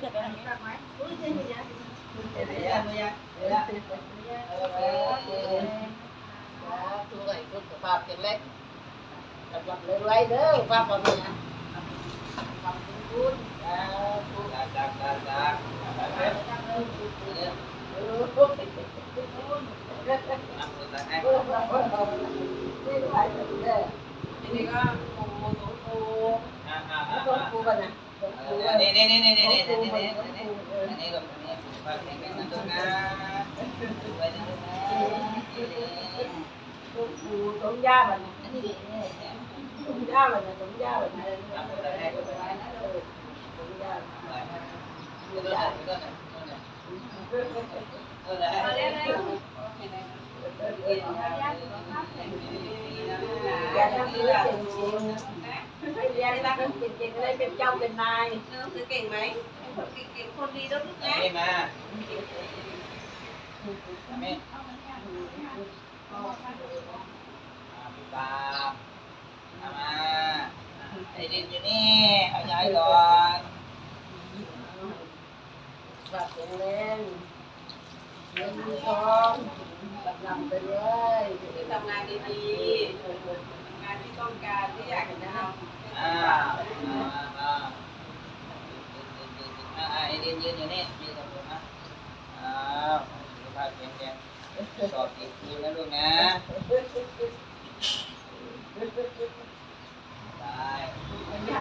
จะไปทางนี้ไหมอุ้ยเจ๊มียาทุกไอ้ทุกสภาพเจ็บเล็กกำลังเลยไว้เด้อภาพแบบนี้ทำคุณทุกจากนี่ก็ปูกันนะนี่ปูต้มยาแบบนี้ต้มยาแบบนี้ต้มยาแบบนี้ต้มยาอย่าทำเรื่องเก่งจริงอย่าทำเรื่องเก่งอะไรเป็นเจ้าเป็นนายคือเก่งไหมเก่งคนดีต้องรู้นะมาไม่ตามมาไอ้ดินอยู่นี่เอาย้ายก่อนแบบแรงเงินทองนำไปเลยทำงานดีๆงานที่ต้องการที่อยากจะทำไอ้ดินยืนอยู่นี่